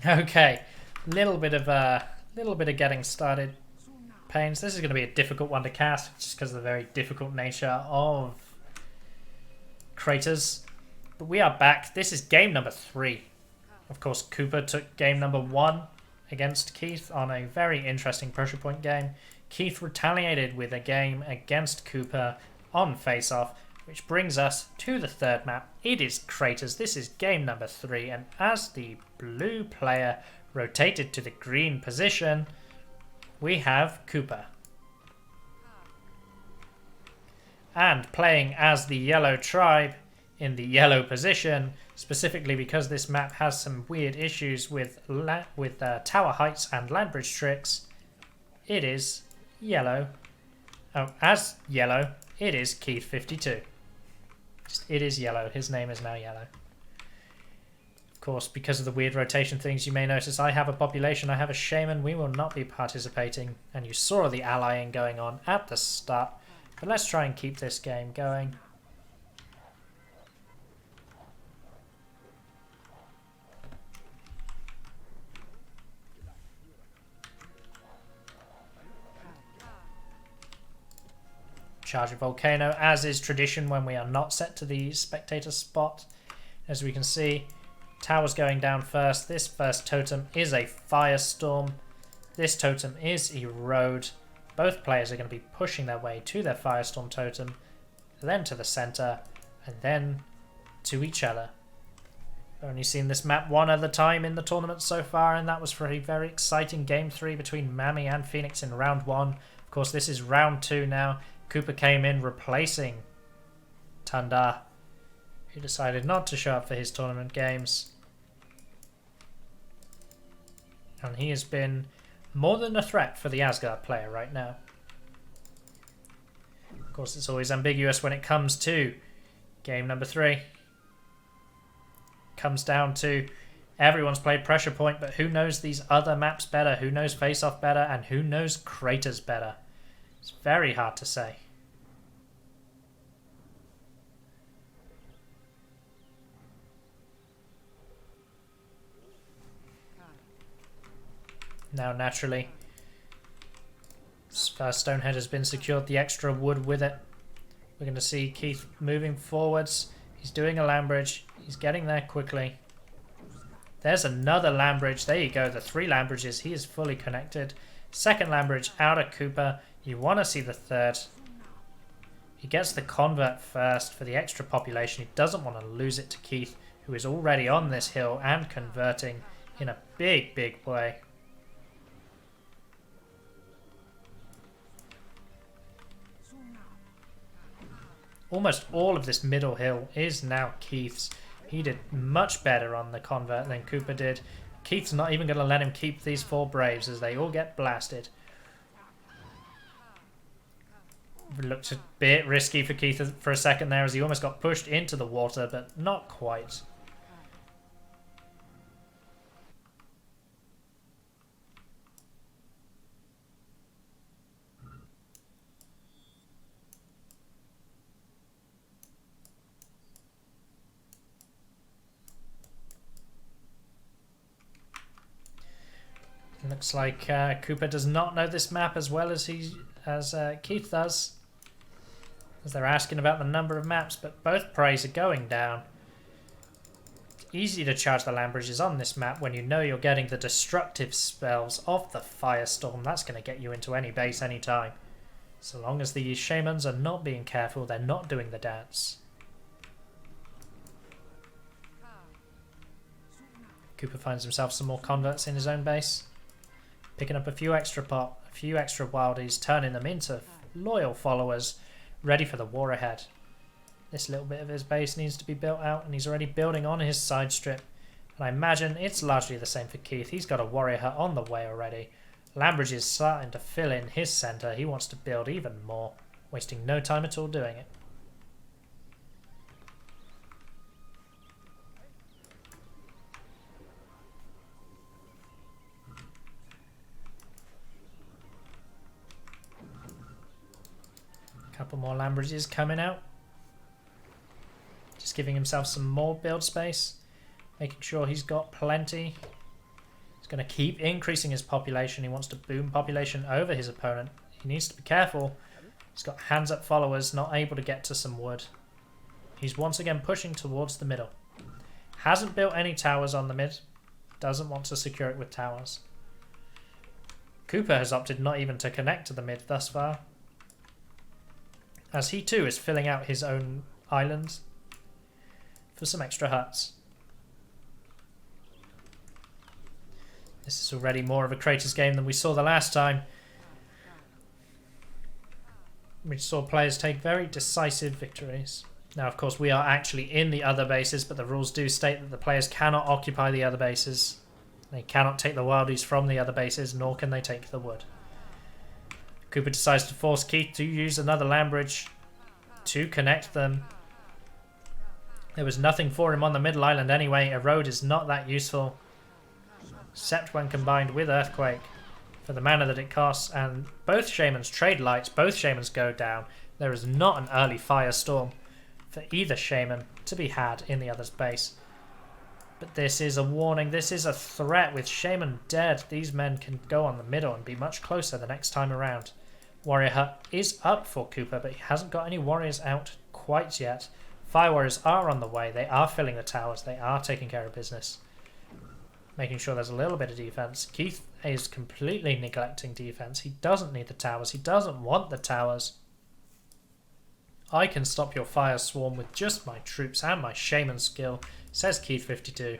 Okay, little bit of getting started pains. This is going to be a difficult one to cast just because of the very difficult nature of Craters. But we are back. This is game number 3. Of course, Koopa took game number 1 against Keith on a very interesting pressure point game. Keith retaliated with a game against Koopa on face-off, which brings us to the third map. It is Craters. This is game number 3, and as the blue player rotated to the green position, we have Koopa. And playing as the yellow tribe in the yellow position, specifically because this map has some weird issues with tower heights and land bridge tricks, it is yellow. Oh, as yellow, it is Keith52. It is yellow. His name is now yellow. Of course, because of the weird rotation things, you may notice I have a population, I have a shaman. We will not be participating, and you saw the allying going on at the start. But let's try and keep this game going. Charge a volcano, as is tradition when we are not set to the spectator spot. As we can see, tower's going down first. This first totem is a firestorm. This totem is erode. Both players are going to be pushing their way to their firestorm totem, then to the center, and then to each other. I've only seen this map one other time in the tournament so far, and that was for a very exciting game 3 between Mami and Phoenix in round 1. Of course, this is round 2 now. Koopa came in replacing Tundar, who decided not to show up for his tournament games. And he has been more than a threat for the Asgard player right now. Of course, it's always ambiguous when it comes to game number 3. Comes down to everyone's played Pressure Point, but who knows these other maps better? Who knows Face Off better? And who knows Craters better? It's very hard to say. Now, naturally, this first Stonehead has been secured, the extra wood with it. We're going to see Keith moving forwards. He's doing a land bridge. He's getting there quickly. There's another land bridge. There you go, the 3 land bridges. He is fully connected. Second land bridge out of Koopa. You want to see the third. He gets the convert first for the extra population. He doesn't want to lose it to Keith, who is already on this hill and converting in a big, big way. Almost all of this middle hill is now Keith's. He did much better on the convert than Koopa did. Keith's not even going to let him keep these 4 Braves as they all get blasted. It looked a bit risky for Keith for a second there as he almost got pushed into the water, but not quite. Looks like Koopa does not know this map as well as Keith does, as they're asking about the number of maps, but both preys are going down. It's easy to charge the land bridges on this map when you know you're getting the destructive spells of the Firestorm. That's going to get you into any base anytime. So long as the shamans are not being careful, they're not doing the dance. Koopa finds himself some more converts in his own base. Picking up a few extra wildies, turning them into loyal followers, ready for the war ahead. This little bit of his base needs to be built out, and he's already building on his side strip. And I imagine it's largely the same for Keith. He's got a warrior hut on the way already. Lambridge is starting to fill in his centre. He wants to build even more, wasting no time at all doing it. Couple more land bridges coming out. Just giving himself some more build space. Making sure he's got plenty. He's going to keep increasing his population. He wants to boom population over his opponent. He needs to be careful. He's got hands up followers, not able to get to some wood. He's once again pushing towards the middle. Hasn't built any towers on the mid. Doesn't want to secure it with towers. Koopa has opted not even to connect to the mid thus far, as he too is filling out his own island for some extra huts. This is already more of a Kratos game than we saw the last time. We saw players take very decisive victories. Now, of course, we are actually in the other bases, but the rules do state that the players cannot occupy the other bases. They cannot take the wildies from the other bases, nor can they take the wood. Koopa decides to force Keith to use another land bridge to connect them. There was nothing for him on the middle island anyway. A road is not that useful, except when combined with Earthquake for the mana that it costs, and both Shamans trade lights, both Shamans go down. There is not an early Firestorm for either Shaman to be had in the other's base. But this is a warning, this is a threat. With Shaman dead, these men can go on the middle and be much closer the next time around. Warrior Hut is up for Koopa, but he hasn't got any warriors out quite yet. Fire Warriors are on the way, they are filling the towers, they are taking care of business. Making sure there's a little bit of defense. Keith is completely neglecting defense. He doesn't need the towers, he doesn't want the towers. I can stop your fire swarm with just my troops and my shaman skill, says Keith52.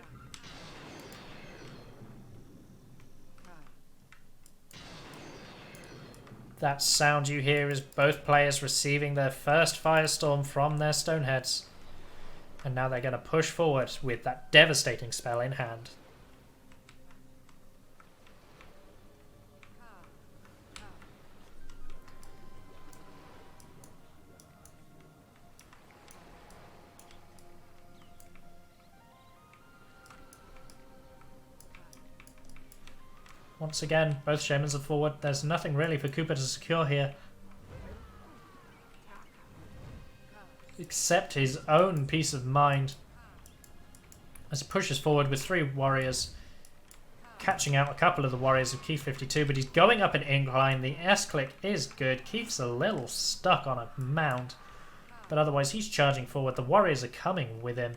That sound you hear is both players receiving their first firestorm from their stoneheads. And now they're going to push forward with that devastating spell in hand. Once again, both Shamans are forward. There's nothing really for Koopa to secure here, except his own peace of mind, as he pushes forward with 3 warriors, catching out a couple of the warriors of Keith52, but he's going up an incline. The S-click is good. Keith's a little stuck on a mound, but otherwise he's charging forward. The warriors are coming with him.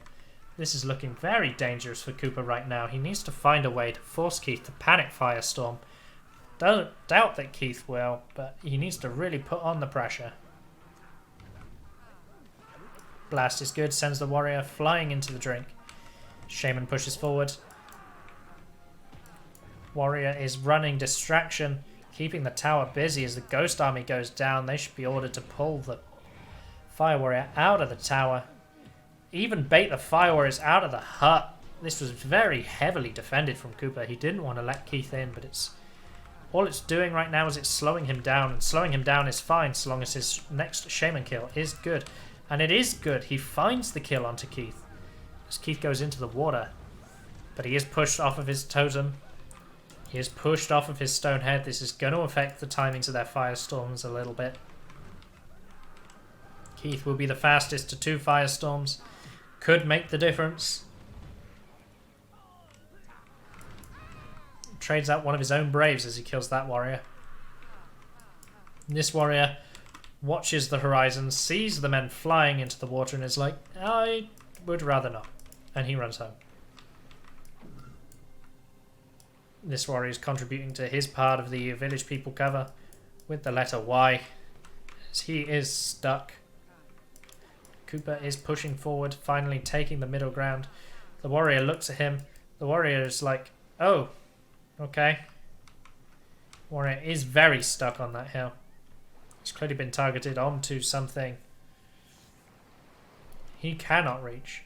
This is looking very dangerous for Koopa right now. He needs to find a way to force Keith to panic Firestorm. Don't doubt that Keith will, but he needs to really put on the pressure. Blast is good, sends the warrior flying into the drink. Shaman pushes forward. Warrior is running distraction, keeping the tower busy as the Ghost Army goes down. They should be ordered to pull the Fire Warrior out of the tower. Even bait the Fire Warriors out of the hut. This was very heavily defended from Koopa. He didn't want to let Keith in, but all it's doing right now is it's slowing him down. And slowing him down is fine so long as his next Shaman kill is good. And it is good. He finds the kill onto Keith as Keith goes into the water. But he is pushed off of his totem. He is pushed off of his stone head. This is going to affect the timings of their firestorms a little bit. Keith will be the fastest to 2 firestorms. Could make the difference. Trades out one of his own braves as he kills that warrior. This warrior watches the horizon, sees the men flying into the water and is like, I would rather not. And he runs home. This warrior is contributing to his part of the village people cover with the letter Y, as he is stuck. Koopa is pushing forward, finally taking the middle ground. The warrior looks at him. The warrior is like, oh, okay. Warrior is very stuck on that hill. He's clearly been targeted onto something he cannot reach.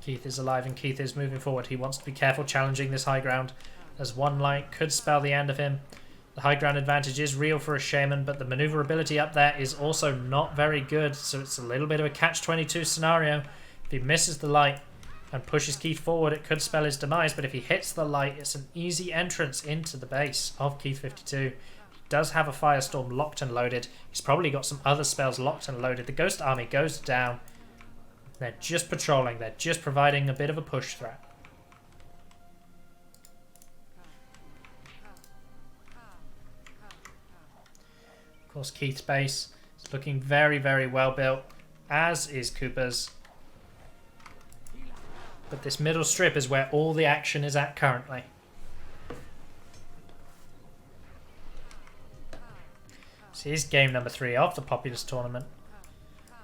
Keith is alive and Keith is moving forward. He wants to be careful challenging this high ground, as one light could spell the end of him. The high ground advantage is real for a Shaman, but the maneuverability up there is also not very good, so it's a little bit of a catch-22 scenario. If he misses the light and pushes Keith forward, it could spell his demise, but if he hits the light, it's an easy entrance into the base of Keith52. He does have a Firestorm locked and loaded. He's probably got some other spells locked and loaded. The Ghost Army goes down. They're just patrolling. They're just providing a bit of a push threat. Of course, Keith's base is looking very, very well built, as is Koopa's. But this middle strip is where all the action is at currently. This is game number 3 of the Populous tournament.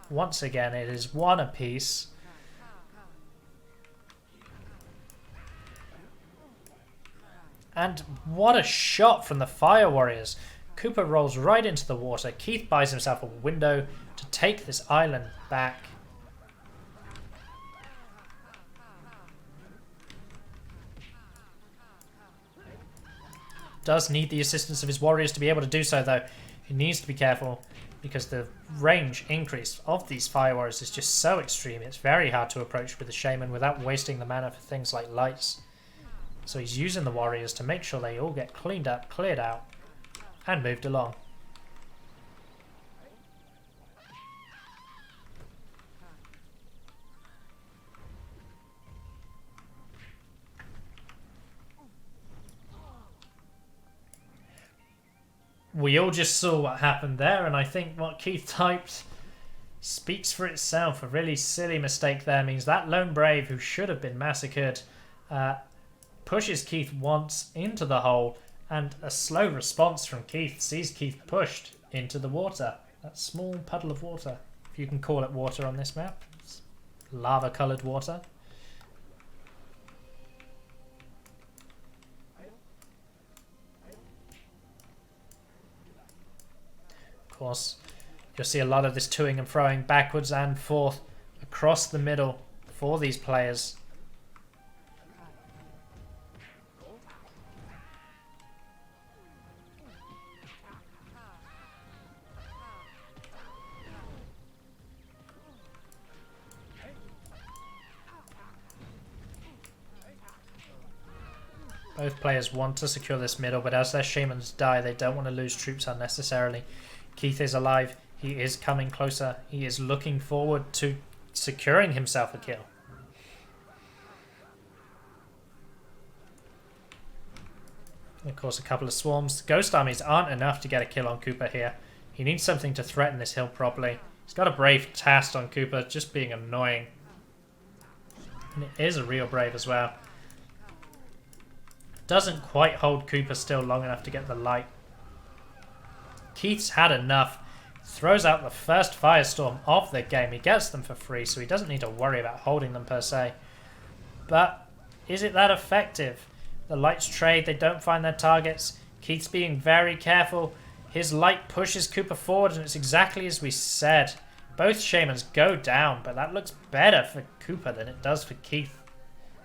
Once again, it is 1 apiece. And what a shot from the Fire Warriors. Koopa rolls right into the water. Keith buys himself a window to take this island back. Does need the assistance of his warriors to be able to do so, though. He needs to be careful because the range increase of these Fire Warriors is just so extreme. It's very hard to approach with the Shaman without wasting the mana for things like lights. So he's using the warriors to make sure they all get cleaned up, cleared out, and moved along. We all just saw what happened there, and I think what Keith typed speaks for itself. A really silly mistake there means that Lone Brave, who should have been massacred, pushes Keith once into the hole, and a slow response from Keith sees Keith pushed into the water. That small puddle of water, if you can call it water on this map. It's lava-coloured water. Of course, you'll see a lot of this toing and froing backwards and forth across the middle for these players. Both players want to secure this middle, but as their Shamans die, they don't want to lose troops unnecessarily. Keith is alive. He is coming closer. He is looking forward to securing himself a kill. And of course, a couple of swarms. Ghost armies aren't enough to get a kill on Koopa here. He needs something to threaten this hill properly. He's got a Brave tasked on Koopa, just being annoying. And it is a real Brave as well. Doesn't quite hold Koopa still long enough to get the light. Keith's had enough. Throws out the first Firestorm of the game. He gets them for free, so he doesn't need to worry about holding them per se. But is it that effective? The lights trade. They don't find their targets. Keith's being very careful. His light pushes Koopa forward, and it's exactly as we said. Both Shamans go down, but that looks better for Koopa than it does for Keith.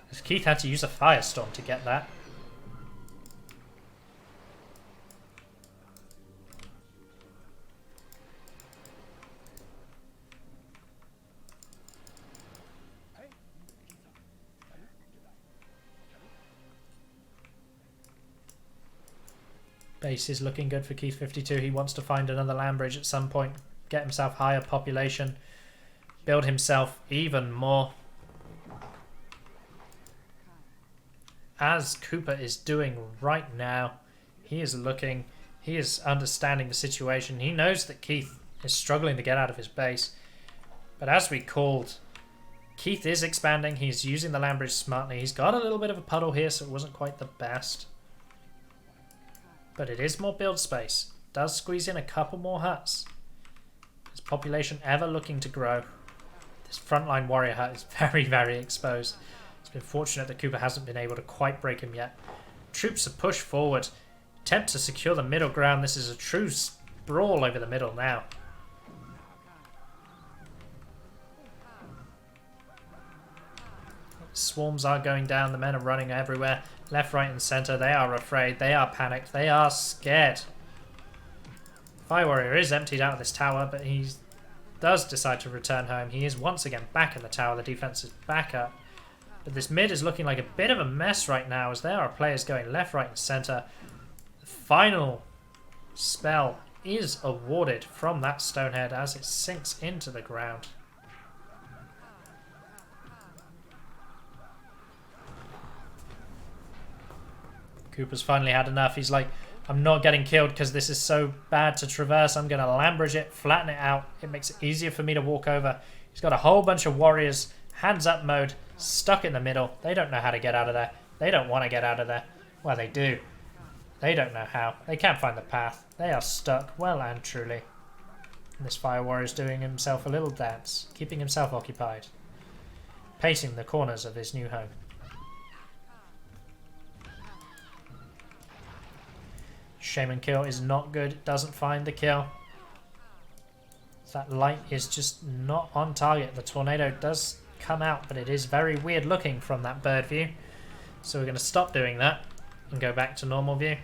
Because Keith had to use a Firestorm to get that. Base is looking good for Keith52. He wants to find another land bridge at some point, get himself higher population, build himself even more. As Koopa is doing right now, he is looking, he is understanding the situation. He knows that Keith is struggling to get out of his base. But as we called, Keith is expanding. He's using the land bridge smartly. He's got a little bit of a puddle here, so it wasn't quite the best. But it is more build space. Does squeeze in a couple more huts. Is population ever looking to grow? This frontline warrior hut is very, very exposed. It's been fortunate that Koopa hasn't been able to quite break him yet. Troops are pushed forward. Attempt to secure the middle ground. This is a true brawl over the middle now. Swarms are going down. The men are running everywhere. Left, right and centre. They are afraid. They are panicked. They are scared. Fire Warrior is emptied out of this tower, but he does decide to return home. He is once again back in the tower. The defense is back up. But this mid is looking like a bit of a mess right now, as there are players going left, right and centre. The final spell is awarded from that Stonehead as it sinks into the ground. Koopa's finally had enough. He's like, I'm not getting killed because this is so bad to traverse. I'm going to Lovenji it, flatten it out. It makes it easier for me to walk over. He's got a whole bunch of warriors, hands up mode, stuck in the middle. They don't know how to get out of there. They don't want to get out of there. Well, they do. They don't know how. They can't find the path. They are stuck, well and truly. And this fire warrior is doing himself a little dance, keeping himself occupied, pacing the corners of his new home. Shaman kill is not good. Doesn't find the kill. That light is just not on target. The tornado does come out, but it is very weird looking from that bird view. So we're going to stop doing that and go back to normal view.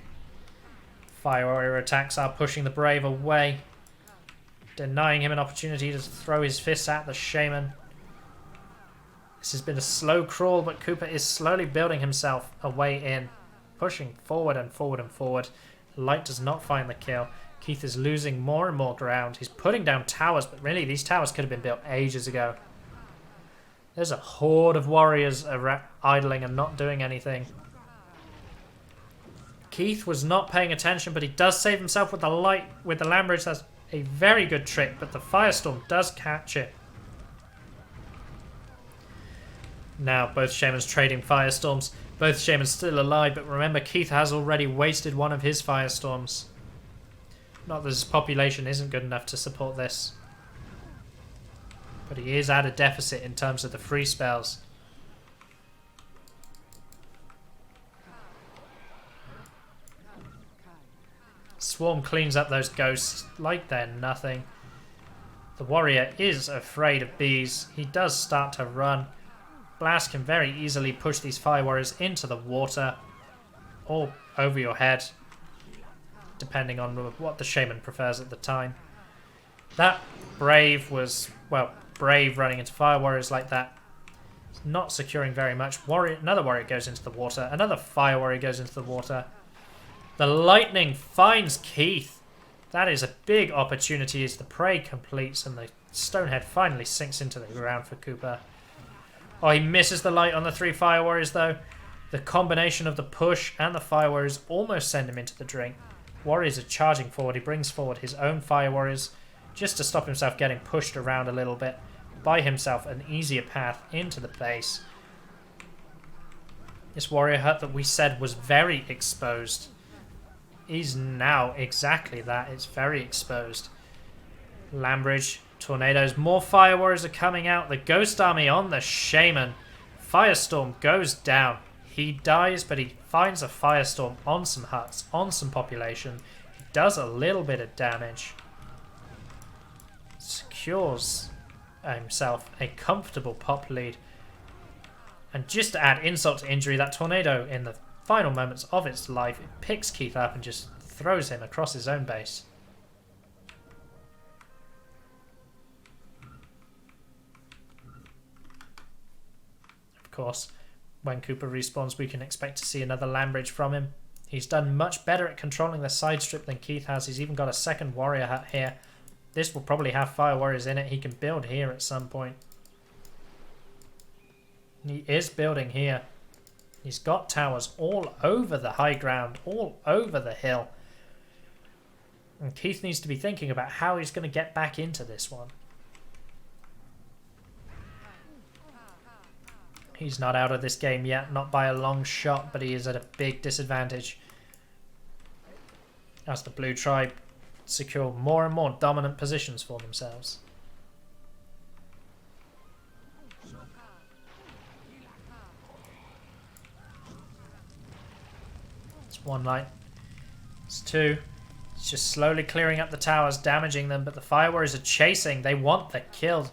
Fire warrior attacks are pushing the brave away, denying him an opportunity to throw his fists at the shaman. This has been a slow crawl, but Koopa is slowly building himself a way in, pushing forward and forward and forward. Light does not find the kill. Keith is losing more and more ground. He's putting down towers, but really these towers could have been built ages ago. There's a horde of warriors idling and not doing anything. Keith was not paying attention, but he does save himself with the light, with the Lovenji. That's a very good trick, but the firestorm does catch it. Now both shamans trading firestorms. Both shamans still alive, but remember Keith has already wasted one of his firestorms. Not that his population isn't good enough to support this. But he is at a deficit in terms of the free spells. Swarm cleans up those ghosts like they're nothing. The warrior is afraid of bees. He does start to run. Blast can very easily push these fire warriors into the water or over your head, depending on what the shaman prefers at the time. That brave was, well, brave running into fire warriors like that. It's not securing very much. Another warrior goes into the water. Another fire warrior goes into the water. The lightning finds Keith. That is a big opportunity as the prey completes and the stonehead finally sinks into the ground for Koopa. Oh, he misses the light on the 3 fire warriors though. The combination of the push and the fire warriors almost send him into the drink. Warriors are charging forward. He brings forward his own fire warriors just to stop himself getting pushed around a little bit. Buy himself an easier path into the base. This warrior hut that we said was very exposed is now exactly that. It's very exposed. Lovenji, tornadoes, more fire warriors are coming out. The ghost army on the shaman. Firestorm goes down. He dies, but he finds a firestorm on some huts, on some population. He does a little bit of damage. Secures himself a comfortable pop lead. And just to add insult to injury, that tornado in the final moments of its life, it picks Keith up and just throws him across his own base. Of course, when Koopa respawns, we can expect to see another Lovenji from him. He's done much better at controlling the side strip than Keith has. He's even got a second warrior hut here. This will probably have fire warriors in it. He can build here at some point. He is building here. He's got towers all over the high ground, all over the hill. And Keith needs to be thinking about how he's going to get back into this one. He's not out of this game yet, not by a long shot, but he is at a big disadvantage. As the blue tribe secure more and more dominant positions for themselves. It's 1 light. It's 2. It's just slowly clearing up the towers, damaging them, but the fire warriors are chasing. They want the kill.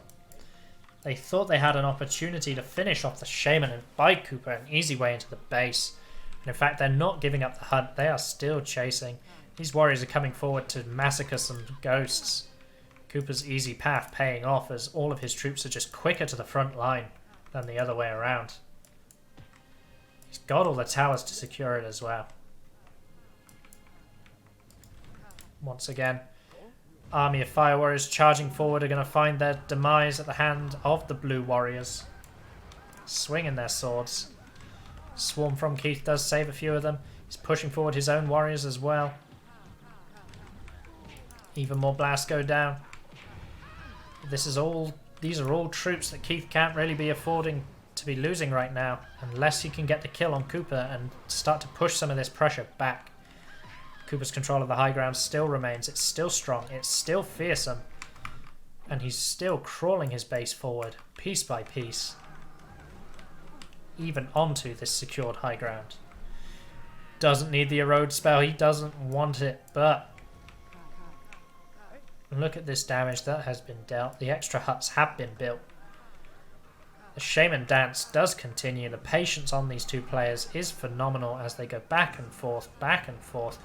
They thought they had an opportunity to finish off the shaman and buy Koopa an easy way into the base. And in fact, they're not giving up the hunt. They are still chasing. These warriors are coming forward to massacre some ghosts. Koopa's easy path paying off as all of his troops are just quicker to the front line than the other way around. He's got all the towers to secure it as well. Once again, army of fire warriors charging forward are going to find their demise at the hand of the blue warriors. Swinging their swords. Swarm from Keith does save a few of them. He's pushing forward his own warriors as well. Even more blasts go down. These are all troops that Keith can't really be affording to be losing right now, unless he can get the kill on Koopa and start to push some of this pressure back. Koopa's control of the high ground still remains. It's still strong. It's still fearsome. And he's still crawling his base forward, piece by piece, even onto this secured high ground. Doesn't need the erode spell. He doesn't want it, but look at this damage that has been dealt. The extra huts have been built. The Shaman dance does continue. The patience on these two players is phenomenal as they go back and forth, back and forth.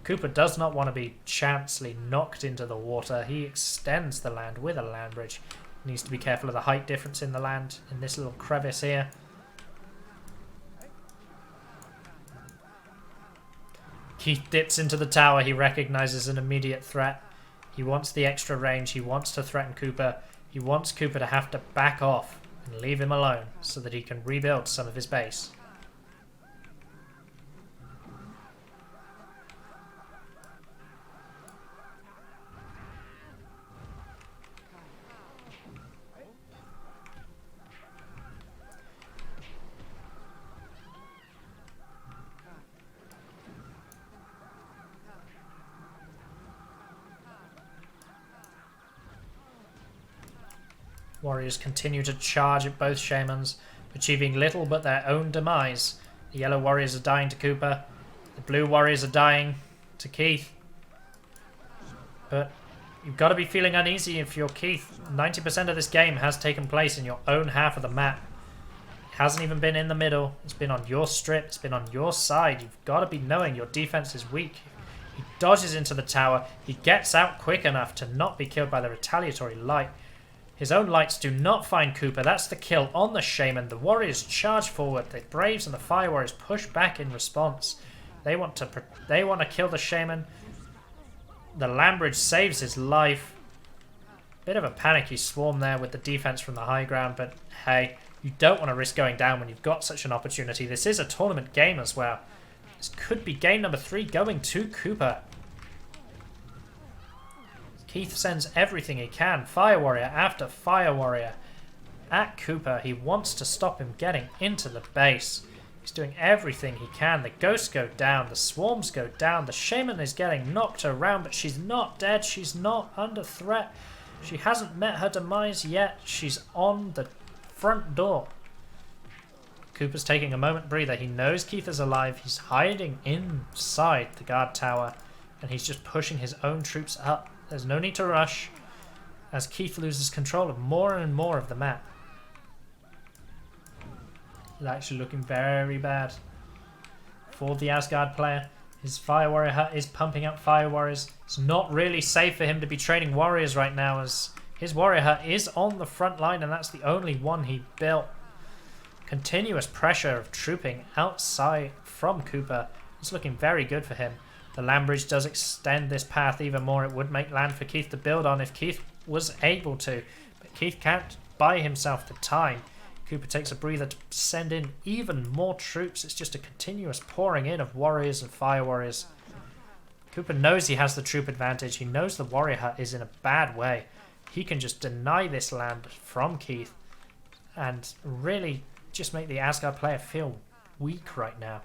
Koopa does not want to be chancely knocked into the water. He extends the land with a land bridge. Needs to be careful of the height difference in the land in this little crevice here. Keith dips into the tower. He recognizes an immediate threat. He wants the extra range. He wants to threaten Koopa. He wants Koopa to have to back off and leave him alone so that he can rebuild some of his base. Warriors continue to charge at both Shamans, achieving little but their own demise. The yellow warriors are dying to Koopa. The blue warriors are dying to Keith. But you've got to be feeling uneasy if you're Keith. 90% of this game has taken place in your own half of the map. It hasn't even been in the middle. It's been on your strip. It's been on your side. You've got to be knowing your defense is weak. He dodges into the tower. He gets out quick enough to not be killed by the retaliatory light. His own lights do not find Koopa. That's the kill on the Shaman. The warriors charge forward. The Braves and the Fire Warriors push back in response. They want to kill the Shaman. The Landbridge saves his life. Bit of a panicky swarm there with the defense from the high ground, but hey, you don't want to risk going down when you've got such an opportunity. This is a tournament game as well. This could be game number 3 going to Koopa. Keith sends everything he can, Fire Warrior after Fire Warrior, at Koopa. He wants to stop him getting into the base. He's doing everything he can. The ghosts go down, the swarms go down, the Shaman is getting knocked around, but she's not dead, she's not under threat. She hasn't met her demise yet. She's on the front door. Koopa's taking a moment breather. He knows Keith is alive. He's hiding inside the guard tower, and he's just pushing his own troops up. There's no need to rush as Keith loses control of more and more of the map. It's actually looking very bad for the Asgard player. His Fire Warrior hut is pumping up Fire Warriors. It's not really safe for him to be training warriors right now as his Warrior hut is on the front line and that's the only one he built. Continuous pressure of trooping outside from Koopa. It's looking very good for him. The land bridge does extend this path even more. It would make land for Keith to build on if Keith was able to. But Keith can't buy himself the time. Koopa takes a breather to send in even more troops. It's just a continuous pouring in of warriors and fire warriors. Koopa knows he has the troop advantage. He knows the warrior hut is in a bad way. He can just deny this land from Keith and really just make the Asgard player feel weak right now.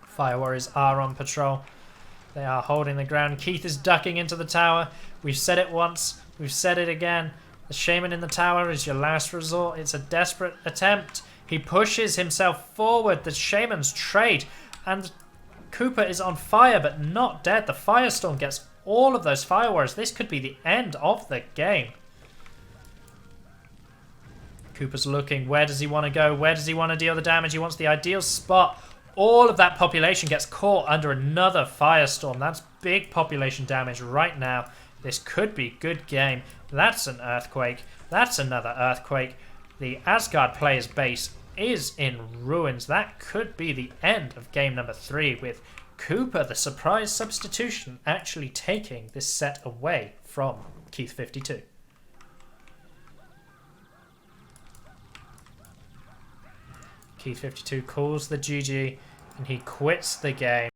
Fire Warriors are on patrol. They are holding the ground. Keith is ducking into the tower. We've said it once. We've said it again. The Shaman in the tower is your last resort. It's a desperate attempt. He pushes himself forward. The Shaman's trade. And Koopa is on fire but not dead. The Firestorm gets all of those Fire Warriors. This could be the end of the game. Koopa's looking. Where does he want to go? Where does he want to deal the damage? He wants the ideal spot. All of that population gets caught under another firestorm. That's big population damage right now. This could be good game. That's an earthquake. That's another earthquake. The Asgard player's base is in ruins. That could be the end of game number 3 with Koopa, the surprise substitution, actually taking this set away from Keith52. Keith52 calls the GG and he quits the game.